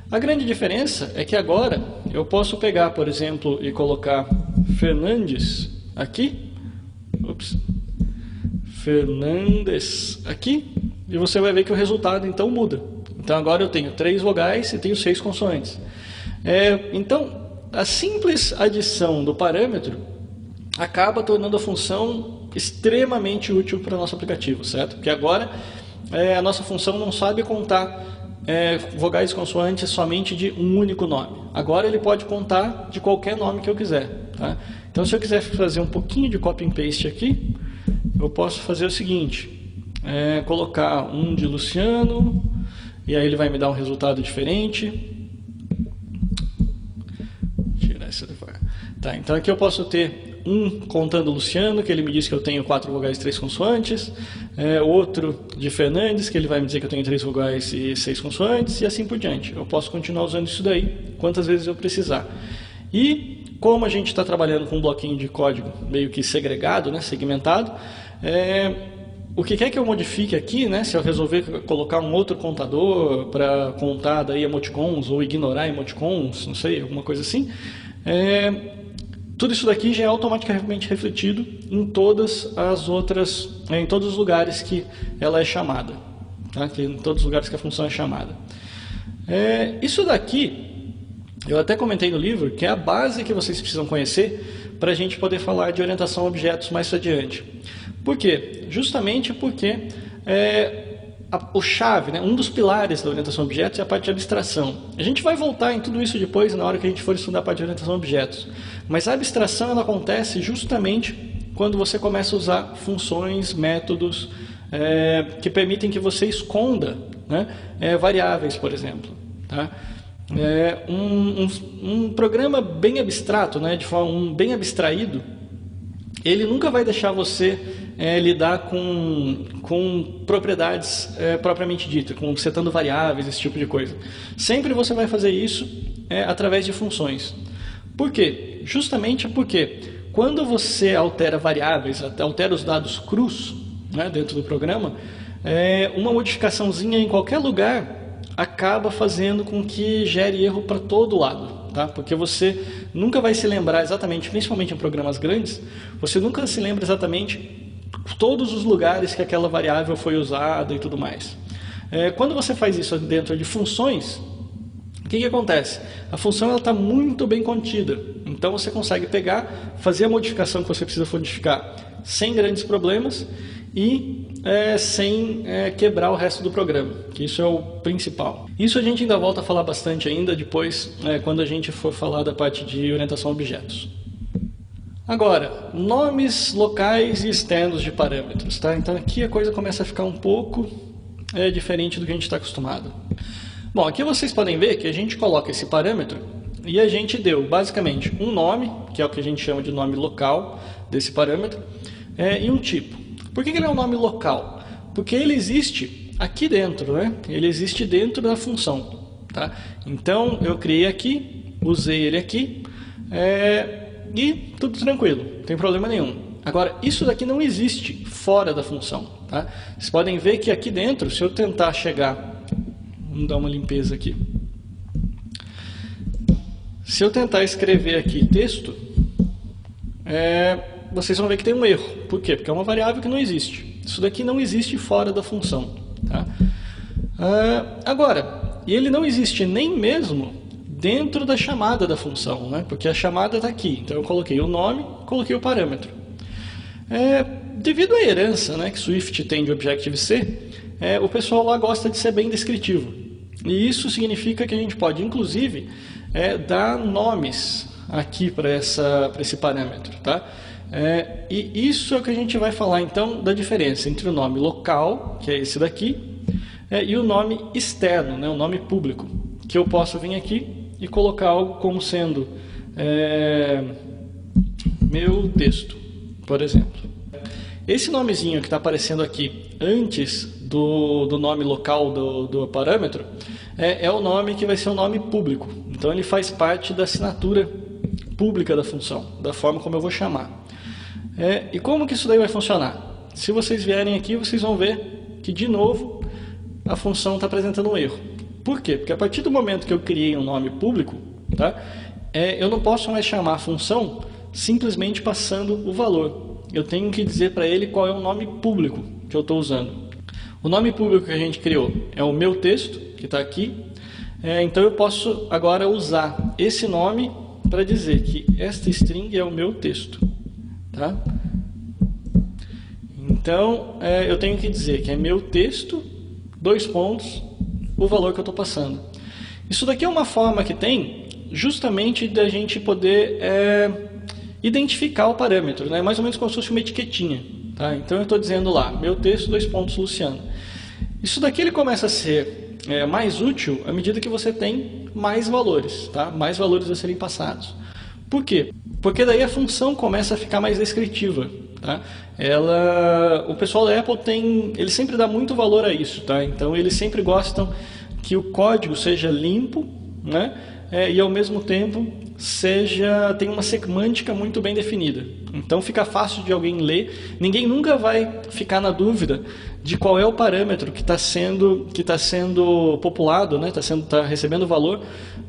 A grande diferença é que agora eu posso pegar, por exemplo, e colocar Fernandes aqui, Fernandes aqui, e você vai ver que o resultado então muda. Então agora eu tenho 3 vogais e tenho 6 consoantes. Então, a simples adição do parâmetro acaba tornando a função extremamente útil para o nosso aplicativo, certo? Porque agora a nossa função não sabe contar vogais e consoantes somente de um único nome. Agora ele pode contar de qualquer nome que eu quiser. Tá? Então, se eu quiser fazer um pouquinho de copy and paste aqui, eu posso fazer o seguinte: colocar um de Luciano, e aí ele vai me dar um resultado diferente. Tirar essa devagar. Tá, então aqui eu posso ter um contando Luciano, que ele me diz que eu tenho 4 vogais e 3 consoantes, outro de Fernandes, que ele vai me dizer que eu tenho 3 vogais e 6 consoantes, e assim por diante. Eu posso continuar usando isso daí quantas vezes eu precisar. E como a gente está trabalhando com um bloquinho de código meio que segregado, né, segmentado, o que quer que eu modifique aqui, né, se eu resolver colocar um outro contador para contar daí emoticons ou ignorar emoticons, não sei, alguma coisa assim, tudo isso daqui já é automaticamente refletido em todas as outras, em todos os lugares que ela é chamada, tá? Em todos os lugares que a função é chamada. Isso daqui, eu até comentei no livro, que é a base que vocês precisam conhecer para a gente poder falar de orientação a objetos mais adiante. Por quê? Justamente porque o chave, né, um dos pilares da orientação a objetos é a parte de abstração. A gente vai voltar em tudo isso depois, na hora que a gente for estudar a parte de orientação a objetos. Mas a abstração ela acontece justamente quando você começa a usar funções, métodos que permitem que você esconda, né, variáveis, por exemplo. Tá? Um programa bem abstrato, né, de forma bem abstraído, ele nunca vai deixar você lidar com propriedades propriamente ditas, com setando variáveis, esse tipo de coisa. Sempre você vai fazer isso através de funções. Por quê? Justamente porque quando você altera variáveis, altera os dados crus, né, dentro do programa, uma modificaçãozinha em qualquer lugar acaba fazendo com que gere erro para todo lado, tá? Porque você nunca vai se lembrar exatamente, principalmente em programas grandes, você nunca se lembra exatamente todos os lugares que aquela variável foi usada e tudo mais. Quando você faz isso dentro de funções, o que acontece? A função está muito bem contida, então você consegue pegar, fazer a modificação que você precisa modificar sem grandes problemas e sem quebrar o resto do programa, que isso é o principal. Isso a gente ainda volta a falar bastante ainda depois, quando a gente for falar da parte de orientação a objetos. Agora, nomes locais e externos de parâmetros. Tá? Então aqui a coisa começa a ficar um pouco diferente do que a gente está acostumado. Bom, aqui vocês podem ver que a gente coloca esse parâmetro e a gente deu basicamente um nome, que é o que a gente chama de nome local desse parâmetro, e um tipo. Por que ele é um nome local? Porque ele existe aqui dentro, né? Ele existe dentro da função. Tá? Então, eu criei aqui, usei ele aqui, e tudo tranquilo, não tem problema nenhum. Agora, isso daqui não existe fora da função. Tá? Vocês podem ver que aqui dentro, se eu tentar chegar... Vamos dar uma limpeza aqui. Se eu tentar escrever aqui texto... vocês vão ver que tem um erro. Por quê? Porque é uma variável que não existe. Isso daqui não existe fora da função. Tá? Agora, e ele não existe nem mesmo dentro da chamada da função, né? Porque a chamada está aqui. Então eu coloquei o nome, coloquei o parâmetro. Devido à herança, né, que Swift tem de Objective-C, o pessoal lá gosta de ser bem descritivo. E isso significa que a gente pode, inclusive, dar nomes aqui para esse parâmetro. Tá? E isso é o que a gente vai falar então da diferença entre o nome local, que é esse daqui, e o nome externo, né, o nome público, que eu posso vir aqui e colocar algo como sendo meu texto, por exemplo. Esse nomezinho que está aparecendo aqui antes do nome local do parâmetro é o nome que vai ser o nome público. Então ele faz parte da assinatura pública da função, da forma como eu vou chamar. E como que isso daí vai funcionar? Se vocês vierem aqui, vocês vão ver que, de novo, a função está apresentando um erro. Por quê? Porque a partir do momento que eu criei um nome público, tá, eu não posso mais chamar a função simplesmente passando o valor. Eu tenho que dizer para ele qual é o nome público que eu estou usando. O nome público que a gente criou é o meu texto, que está aqui. Então eu posso agora usar esse nome para dizer que esta string é o meu texto. Tá? Então, eu tenho que dizer que é meu texto, o valor que eu estou passando. Isso daqui é uma forma que tem justamente da gente poder identificar o parâmetro, né? Mais ou menos como se fosse uma etiquetinha. Tá? Então eu estou dizendo lá, meu texto, Luciano. Isso daqui ele começa a ser mais útil à medida que você tem mais valores, tá? Mais valores a serem passados. Por quê? Porque daí a função começa a ficar mais descritiva. Tá? O pessoal da Apple ele sempre dá muito valor a isso. Tá? Então eles sempre gostam que o código seja limpo, né? E ao mesmo tempo tenha uma semântica muito bem definida. Então fica fácil de alguém ler. Ninguém nunca vai ficar na dúvida de qual é o parâmetro que está sendo populado, né? Está recebendo valor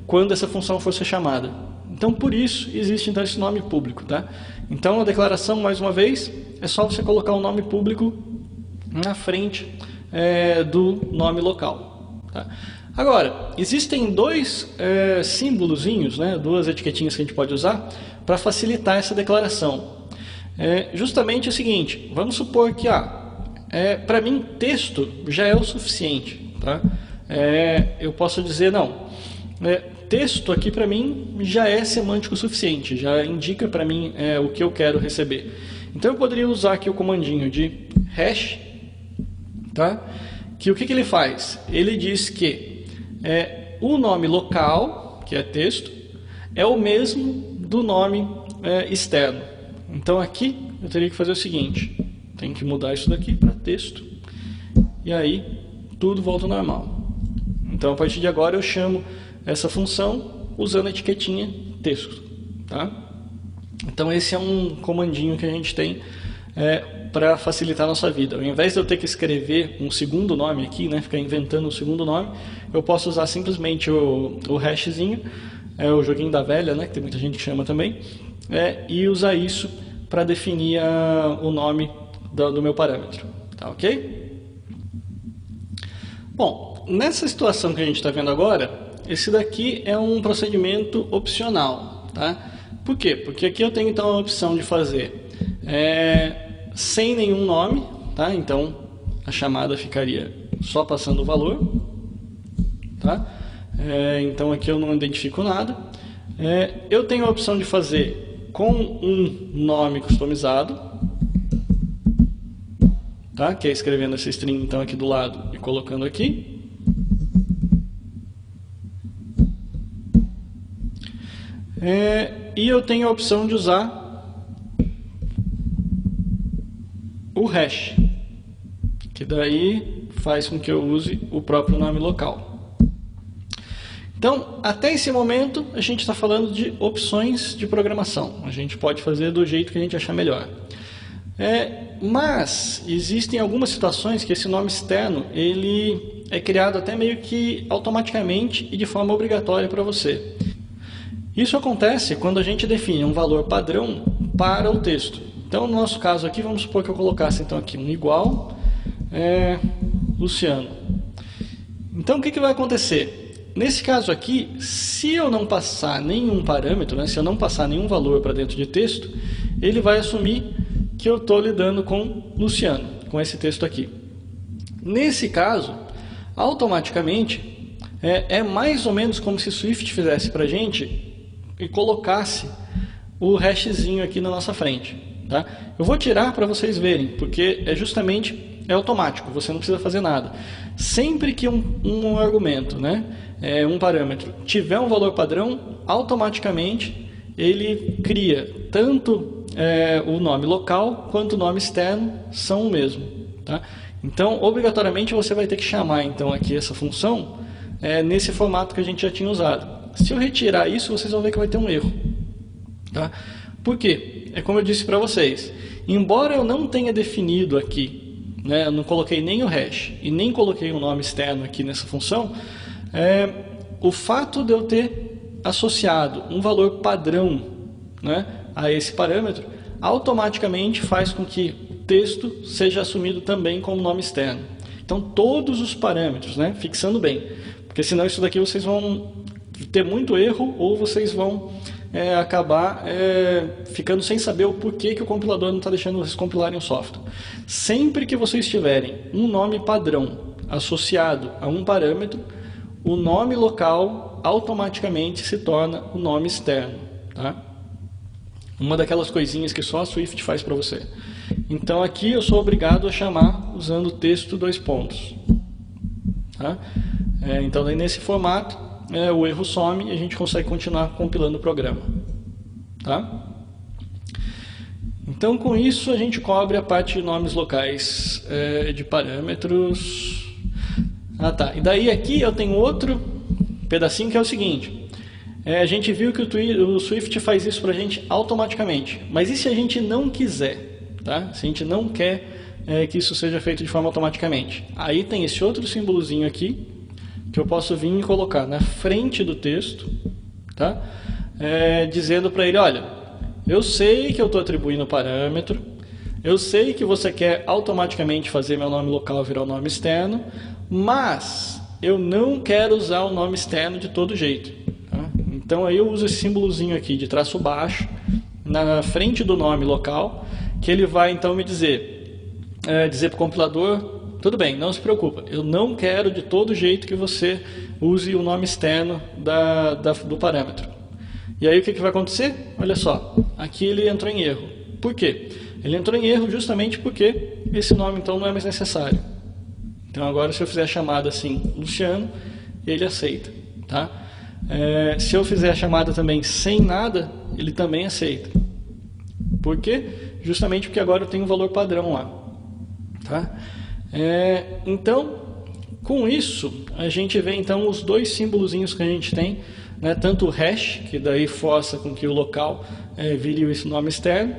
quando essa função for ser chamada. Então, por isso, existe então esse nome público. Tá? Então, a declaração, mais uma vez, é só você colocar o nome público na frente do nome local. Tá? Agora, existem dois símbolozinhos, né, duas etiquetinhas que a gente pode usar para facilitar essa declaração. Justamente o seguinte, vamos supor que Para mim, texto já é o suficiente, tá? Eu posso dizer, não, texto aqui para mim já é semântico o suficiente, já indica para mim o que eu quero receber. Então eu poderia usar aqui o comandinho de hash, tá? Que o que ele faz? Ele diz que o nome local, que é texto, é o mesmo do nome externo. Então aqui eu teria que fazer o seguinte, tenho que mudar isso daqui para texto, e aí tudo volta ao normal. Então a partir de agora eu chamo essa função usando a etiquetinha texto, tá? Então esse é um comandinho que a gente tem para facilitar a nossa vida. Ao invés de eu ter que escrever um segundo nome aqui, né, ficar inventando um segundo nome, eu posso usar simplesmente o hashzinho, o joguinho da velha, né, que tem muita gente que chama também, e usar isso para definir o nome do meu parâmetro. Tá ok? Bom, nessa situação que a gente está vendo agora, esse daqui é um procedimento opcional, tá? Por quê? Porque aqui eu tenho então a opção de fazer sem nenhum nome, tá? Então a chamada ficaria só passando o valor, tá? Então aqui eu não identifico nada. Eu tenho a opção de fazer com um nome customizado, tá? Que é escrevendo essa string então aqui do lado e colocando aqui. E eu tenho a opção de usar o hash, que daí faz com que eu use o próprio nome local. Então, até esse momento, a gente está falando de opções de programação. A gente pode fazer do jeito que a gente achar melhor. Mas existem algumas situações que esse nome externo ele é criado até meio que automaticamente e de forma obrigatória para você. Isso acontece quando a gente define um valor padrão para o texto. Então, no nosso caso aqui, vamos supor que eu colocasse então aqui um igual Luciano. Então, o que vai acontecer? Nesse caso aqui, se eu não passar nenhum parâmetro, né, se eu não passar nenhum valor para dentro de texto, ele vai assumir que eu estou lidando com Luciano, com esse texto aqui. Nesse caso, automaticamente, é mais ou menos como se o Swift fizesse para a gente e colocasse o hashzinho aqui na nossa frente, tá? Eu vou tirar para vocês verem, porque é automático, você não precisa fazer nada. Sempre que um argumento, né, um parâmetro, tiver um valor padrão, automaticamente ele cria tanto o nome local quanto o nome externo são o mesmo, tá? Então, obrigatoriamente você vai ter que chamar então aqui essa função nesse formato que a gente já tinha usado. Se eu retirar isso, vocês vão ver que vai ter um erro, tá? Por quê? É como eu disse para vocês, embora eu não tenha definido aqui, né, eu não coloquei nem o hash e nem coloquei um nome externo aqui nessa função, o fato de eu ter associado um valor padrão, né, a esse parâmetro, automaticamente faz com que o texto seja assumido também como nome externo. Então todos os parâmetros, né, fixando bem, porque senão isso daqui vocês vão ter muito erro ou vocês vão acabar ficando sem saber o porquê que o compilador não está deixando vocês compilarem o software. Sempre que vocês tiverem um nome padrão associado a um parâmetro, o nome local automaticamente se torna o nome externo, tá? Uma daquelas coisinhas que só a Swift faz para você. Então aqui eu sou obrigado a chamar usando o texto dois pontos, tá? Então daí nesse formato o erro some e a gente consegue continuar compilando o programa, tá? Então com isso a gente cobre a parte de nomes locais de parâmetros. Tá, e daí aqui eu tenho outro pedacinho que é o seguinte, a gente viu que o Swift faz isso para a gente automaticamente, mas e se a gente não quiser, tá? Se a gente não quer que isso seja feito de forma automaticamente, aí tem esse outro símbolozinho aqui que eu posso vir e colocar na frente do texto, tá? Dizendo para ele, olha, eu sei que eu estou atribuindo o parâmetro, eu sei que você quer automaticamente fazer meu nome local virar o nome externo, mas eu não quero usar o nome externo de todo jeito, tá? Então aí eu uso esse símbolozinho aqui de traço baixo na frente do nome local, que ele vai então me dizer, dizer para o compilador, tudo bem, não se preocupa, eu não quero de todo jeito que você use o nome externo do parâmetro. E aí o que vai acontecer? Olha só, aqui ele entrou em erro. Por quê? Ele entrou em erro justamente porque esse nome então não é mais necessário. Então agora se eu fizer a chamada assim, Luciano, ele aceita. Tá? Se eu fizer a chamada também sem nada, ele também aceita. Por quê? Justamente porque agora eu tenho um valor padrão lá. Tá? Então, com isso, a gente vê então os dois símbolozinhos que a gente tem, né? Tanto o hash, que daí força com que o local vire esse nome externo,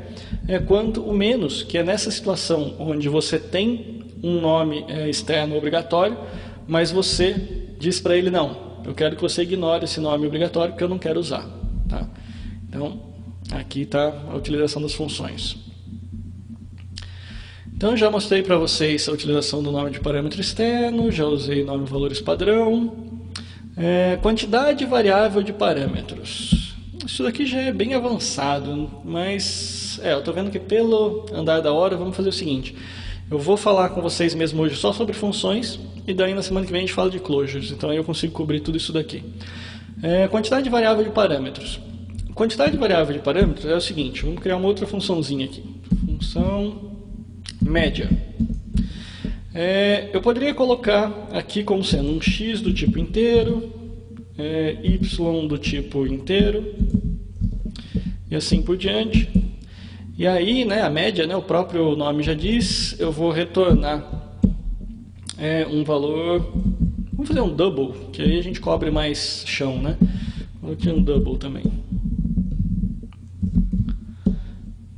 quanto o menos, que é nessa situação onde você tem um nome externo obrigatório, mas você diz para ele, não, eu quero que você ignore esse nome obrigatório porque eu não quero usar. Tá? Então, aqui está a utilização das funções. Então, já mostrei para vocês a utilização do nome de parâmetro externo, já usei nome e valores padrão. Quantidade variável de parâmetros. Isso daqui já é bem avançado, mas eu estou vendo que pelo andar da hora, vamos fazer o seguinte. Eu vou falar com vocês mesmo hoje só sobre funções, e daí na semana que vem a gente fala de closures, então aí eu consigo cobrir tudo isso daqui. Quantidade variável de parâmetros. Quantidade variável de parâmetros é o seguinte, vamos criar uma outra funçãozinha aqui. Função média. Eu poderia colocar aqui como sendo um x do tipo inteiro, y do tipo inteiro, e assim por diante. E aí, né, a média, né, o próprio nome já diz, eu vou retornar um valor, vamos fazer um double, que aí a gente cobre mais chão, né? Vou aqui um double também.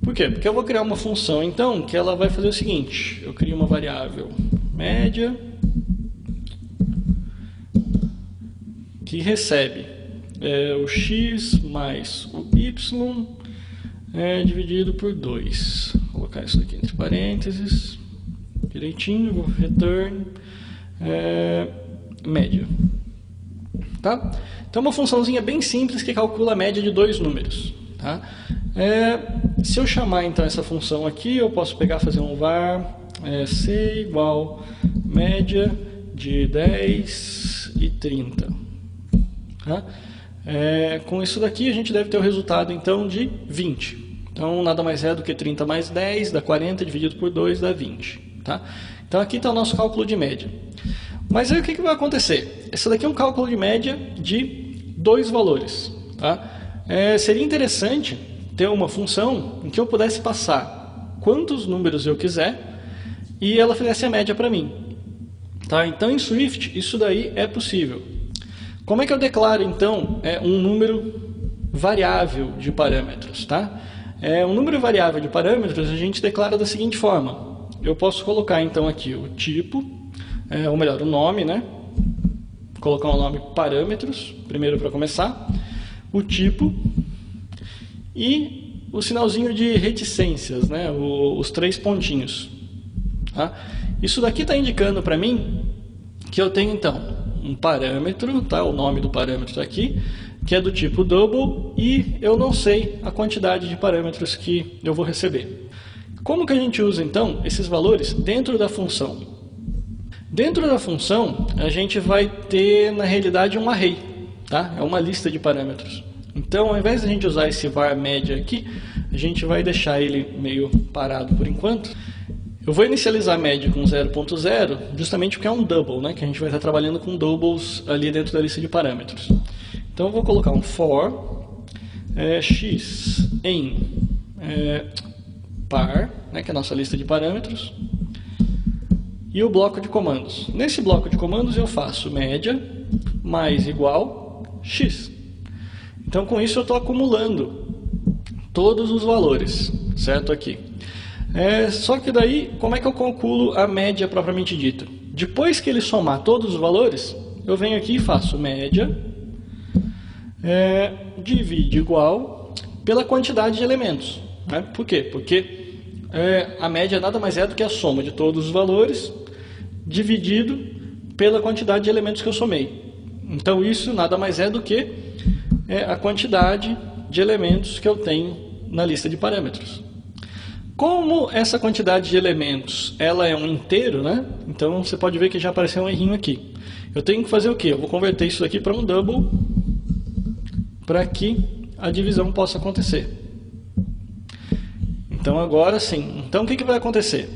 Por quê? Porque eu vou criar uma função, então, que ela vai fazer o seguinte, eu crio uma variável média, que recebe o x mais o y dividido por 2. Vou colocar isso aqui entre parênteses, direitinho, vou return média. Tá? Então, uma funçãozinha bem simples que calcula a média de dois números. Tá? Se eu chamar então essa função aqui, eu posso pegar, fazer um var c igual média de 10 e 30. Tá? Com isso daqui a gente deve ter o resultado então de 20. Então nada mais é do que 30 mais 10 dá 40, dividido por 2 dá 20. Tá? Então aqui está o nosso cálculo de média. Mas aí o que vai acontecer? Esse daqui é um cálculo de média de dois valores. Tá? Seria interessante ter uma função em que eu pudesse passar quantos números eu quiser e ela fizesse a média para mim. Tá? Então em Swift isso daí é possível. Como é que eu declaro então um número variável de parâmetros? Tá? Um número variável de parâmetros a gente declara da seguinte forma. Eu posso colocar então aqui o tipo, ou melhor, o nome, né? Vou colocar o nome parâmetros, primeiro para começar, o tipo e o sinalzinho de reticências, né? Os 3 pontinhos. Tá? Isso daqui está indicando para mim que eu tenho então um parâmetro, tá? O nome do parâmetro está aqui, que é do tipo double, e eu não sei a quantidade de parâmetros que eu vou receber. Como que a gente usa então esses valores dentro da função? Dentro da função a gente vai ter na realidade um array, tá? É uma lista de parâmetros. Então ao invés de a gente usar esse var média aqui, a gente vai deixar ele meio parado por enquanto. Eu vou inicializar a média com 0.0, justamente porque é um double, né? Que a gente vai estar trabalhando com doubles ali dentro da lista de parâmetros. Então eu vou colocar um for x em par, né? Que é a nossa lista de parâmetros, e o bloco de comandos. Nesse bloco de comandos eu faço média mais igual x. Então com isso eu estou acumulando todos os valores, certo? Aqui. Só que daí, como é que eu calculo a média propriamente dita? Depois que ele somar todos os valores, eu venho aqui e faço média divide igual pela quantidade de elementos. Né? Por quê? Porque a média nada mais é do que a soma de todos os valores dividido pela quantidade de elementos que eu somei. Então isso nada mais é do que a quantidade de elementos que eu tenho na lista de parâmetros. Como essa quantidade de elementos ela é um inteiro, né? Então você pode ver que já apareceu um errinho aqui. Eu tenho que fazer o quê? Eu vou converter isso aqui para um double para que a divisão possa acontecer. Então agora sim. Então o que vai acontecer?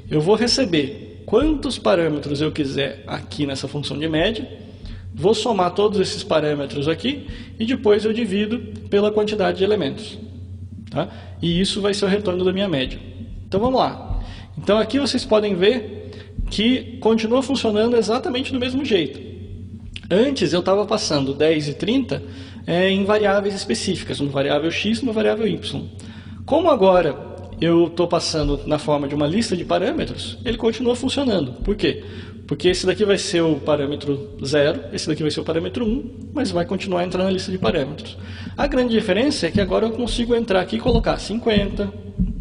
Eu vou receber quantos parâmetros eu quiser aqui nessa função de média, vou somar todos esses parâmetros aqui e depois eu divido pela quantidade de elementos. Tá? E isso vai ser o retorno da minha média. Então vamos lá. Então aqui vocês podem ver que continua funcionando exatamente do mesmo jeito. Antes eu estava passando 10 e 30 em variáveis específicas, uma variável x e uma variável y. Como agora eu estou passando na forma de uma lista de parâmetros, ele continua funcionando. Por quê? Porque esse daqui vai ser o parâmetro 0, esse daqui vai ser o parâmetro 1, mas vai continuar entrando na lista de parâmetros. A grande diferença é que agora eu consigo entrar aqui e colocar 50,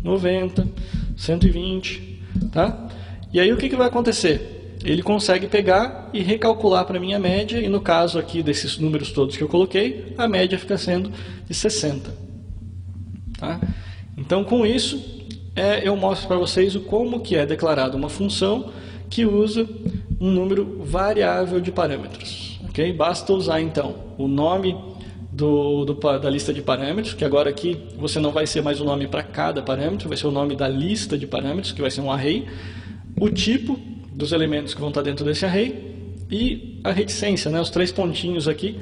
90, 120, tá? E aí o que vai acontecer? Ele consegue pegar e recalcular para a minha média, e no caso aqui desses números todos que eu coloquei, a média fica sendo de 60. Tá? Então com isso, eu mostro para vocês como que é declarada uma função que usa um número variável de parâmetros. Okay? Basta usar então o nome da lista de parâmetros, que agora aqui você não vai ser mais o nome para cada parâmetro, vai ser o nome da lista de parâmetros, que vai ser um array, o tipo dos elementos que vão estar dentro desse array e a reticência, né, os 3 pontinhos aqui,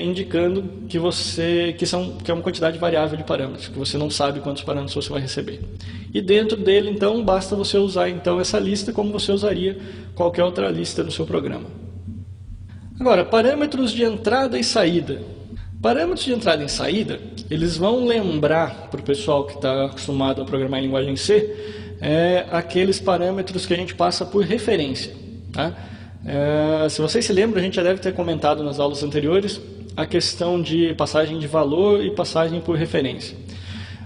indicando que é uma quantidade variável de parâmetros, que você não sabe quantos parâmetros você vai receber. E dentro dele, então, basta você usar então essa lista como você usaria qualquer outra lista no seu programa. Agora, parâmetros de entrada e saída. Parâmetros de entrada e saída, eles vão lembrar para o pessoal que está acostumado a programar em linguagem C, aqueles parâmetros que a gente passa por referência. Tá? Se vocês se lembram, a gente já deve ter comentado nas aulas anteriores a questão de passagem de valor e passagem por referência.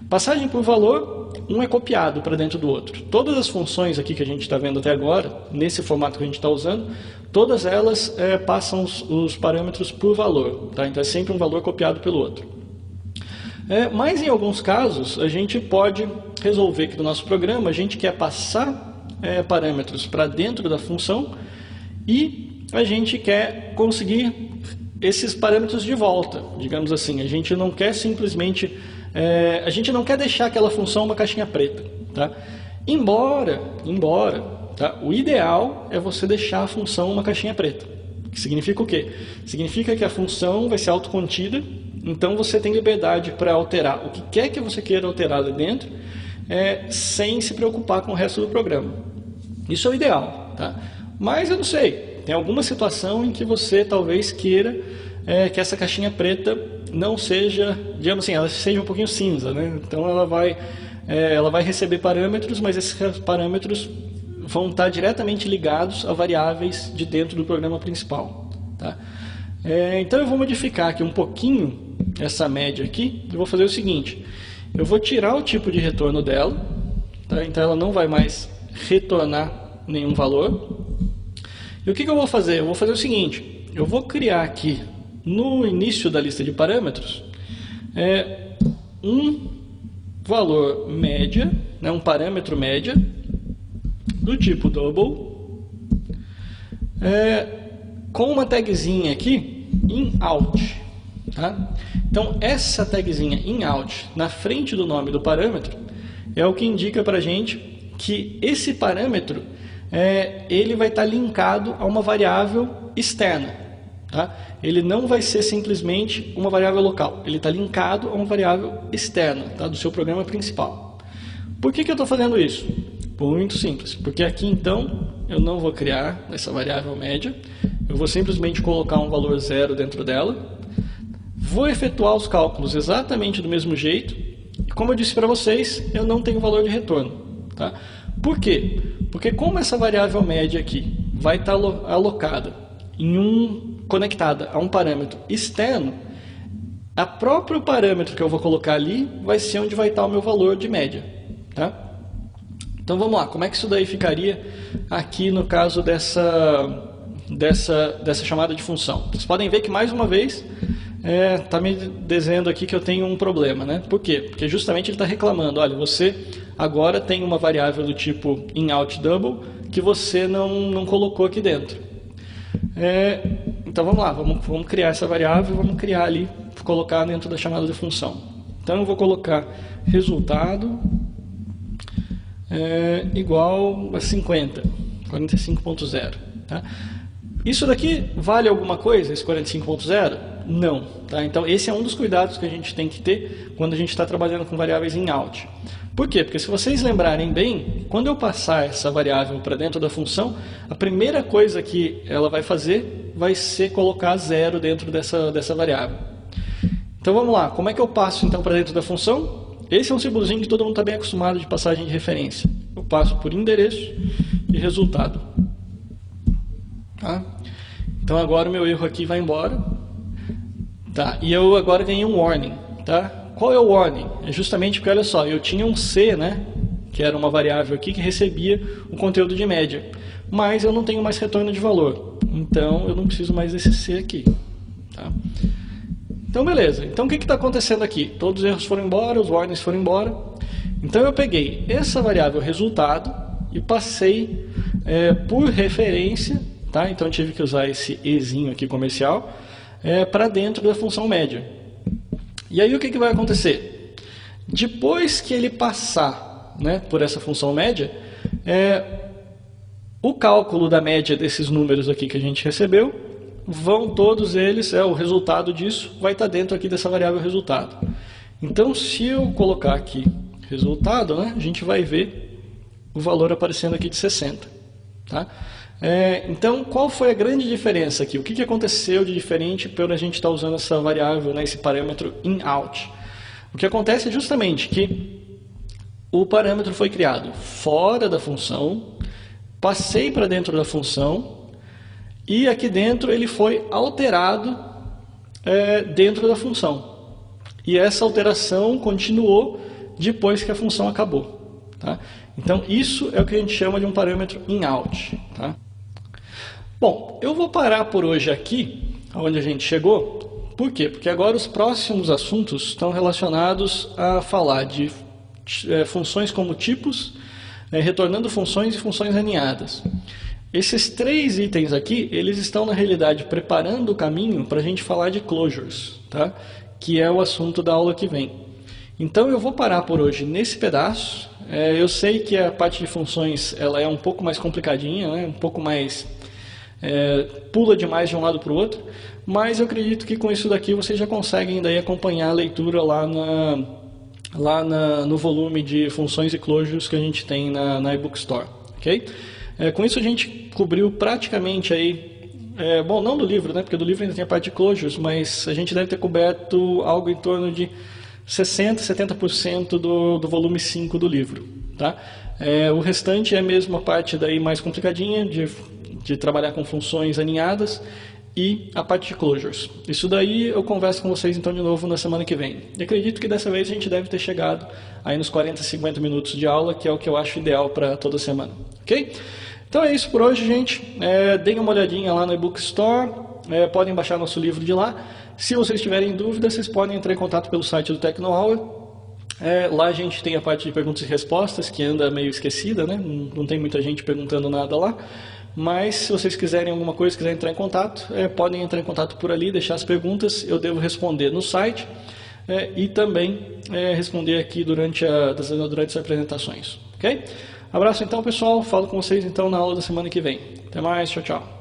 Passagem por valor, um é copiado para dentro do outro. Todas as funções aqui que a gente está vendo até agora, nesse formato que a gente está usando, todas elas passam os parâmetros por valor. Tá? Então é sempre um valor copiado pelo outro. Mas em alguns casos, a gente pode resolver que no nosso programa a gente quer passar parâmetros para dentro da função e a gente quer conseguir esses parâmetros de volta, digamos assim. A gente não quer simplesmente, a gente não quer deixar aquela função uma caixinha preta, tá? Embora, tá? O ideal é você deixar a função uma caixinha preta. Que significa o quê? Significa que a função vai ser autocontida, então você tem liberdade para alterar o que quer que você queira alterar ali dentro, sem se preocupar com o resto do programa. Isso é o ideal, tá? Mas eu não sei, tem alguma situação em que você talvez queira que essa caixinha preta não seja, digamos assim, ela seja um pouquinho cinza, né? Então ela vai receber parâmetros, mas esses parâmetros vão estar diretamente ligados a variáveis de dentro do programa principal. Tá? Então eu vou modificar aqui um pouquinho essa média aqui, e vou fazer o seguinte, eu vou tirar o tipo de retorno dela, tá? Então ela não vai mais retornar nenhum valor. E o que eu vou fazer? Eu vou fazer o seguinte, eu vou criar aqui no início da lista de parâmetros um valor média, né, um parâmetro média do tipo double, com uma tagzinha aqui in out. Tá? Então essa tagzinha in out na frente do nome do parâmetro é o que indica para a gente que esse parâmetro ele vai estar linkado a uma variável externa. Tá? Ele não vai ser simplesmente uma variável local, ele está linkado a uma variável externa, tá? Do seu programa principal. Por que eu estou fazendo isso? Muito simples, porque aqui então eu não vou criar essa variável média, eu vou simplesmente colocar um valor 0 dentro dela, vou efetuar os cálculos exatamente do mesmo jeito, e como eu disse para vocês, eu não tenho valor de retorno. Tá? Por quê? Porque como essa variável média aqui vai estar alocada conectada a um parâmetro externo, a próprio parâmetro que eu vou colocar ali vai ser onde vai estar o meu valor de média. Tá? Então vamos lá, como é que isso daí ficaria aqui no caso dessa chamada de função? Vocês podem ver que mais uma vez está me dizendo aqui que eu tenho um problema, né? Por quê? Porque justamente ele está reclamando, olha, você agora tem uma variável do tipo in_out_double que você não colocou aqui dentro. Então vamos lá, vamos criar essa variável, vamos criar ali, colocar dentro da chamada de função. Então eu vou colocar resultado igual a 50, 45.0. Tá? Isso daqui vale alguma coisa, esse 45.0? Não. Tá? Então esse é um dos cuidados que a gente tem que ter quando a gente está trabalhando com variáveis em out. Por quê? Porque se vocês lembrarem bem, quando eu passar essa variável para dentro da função, a primeira coisa que ela vai fazer vai ser colocar 0 dentro dessa variável. Então vamos lá, como é que eu passo então para dentro da função? Esse é um símbolozinho que todo mundo está bem acostumado de passagem de referência. Eu passo por endereço e resultado. Tá? Então agora o meu erro aqui vai embora. Tá? E eu agora ganhei um warning. Tá? Qual é o warning? É justamente porque, olha só, eu tinha um C, né, que era uma variável aqui que recebia o conteúdo de média. Mas eu não tenho mais retorno de valor. Então eu não preciso mais desse C aqui. Tá? Então beleza. Então o que está acontecendo aqui? Todos os erros foram embora, os warnings foram embora. Então eu peguei essa variável resultado e passei por referência. Tá? Então eu tive que usar esse ezinho aqui comercial para dentro da função média. E aí o que vai acontecer? Depois que ele passar, né, por essa função média, o cálculo da média desses números aqui que a gente recebeu, vão todos eles, o resultado disso vai estar dentro aqui dessa variável resultado. Então se eu colocar aqui resultado, né, a gente vai ver o valor aparecendo aqui de 60. Tá? Então, qual foi a grande diferença aqui? O que aconteceu de diferente por a gente estar usando essa variável, né, esse parâmetro in_out? O que acontece é justamente que o parâmetro foi criado fora da função, passei para dentro da função e aqui dentro ele foi alterado dentro da função. E essa alteração continuou depois que a função acabou. Tá? Então, isso é o que a gente chama de um parâmetro in_out. Tá? Bom, eu vou parar por hoje aqui, onde a gente chegou. Por quê? Porque agora os próximos assuntos estão relacionados a falar de funções como tipos, retornando funções e funções aninhadas. Esses 3 itens aqui, eles estão na realidade preparando o caminho para a gente falar de closures, tá? Que é o assunto da aula que vem. Então eu vou parar por hoje nesse pedaço. Eu sei que a parte de funções ela é um pouco mais complicadinha, né? Um pouco mais pula demais de um lado para o outro, mas eu acredito que com isso daqui vocês já conseguem daí acompanhar a leitura lá no volume de funções e closures que a gente tem na eBook Store. Okay? Com isso a gente cobriu praticamente aí, bom, não do livro, né? Porque do livro ainda tem a parte de closures, mas a gente deve ter coberto algo em torno de 60%, 70% do volume 5 do livro. Tá? O restante é mesmo a parte daí mais complicadinha de trabalhar com funções aninhadas e a parte de closures. Isso daí eu converso com vocês então de novo na semana que vem. E acredito que dessa vez a gente deve ter chegado aí nos 40, 50 minutos de aula, que é o que eu acho ideal para toda semana. Ok? Então é isso por hoje, gente. Deem uma olhadinha lá no eBook Store. Podem baixar nosso livro de lá. Se vocês tiverem dúvidas, vocês podem entrar em contato pelo site do TecnoHour. Lá a gente tem a parte de perguntas e respostas, que anda meio esquecida, né? Não tem muita gente perguntando nada lá. Mas se vocês quiserem alguma coisa, quiserem entrar em contato, podem entrar em contato por ali, deixar as perguntas, eu devo responder no site e também responder aqui durante as apresentações. Ok? Abraço então, pessoal, falo com vocês então na aula da semana que vem. Até mais, tchau, tchau.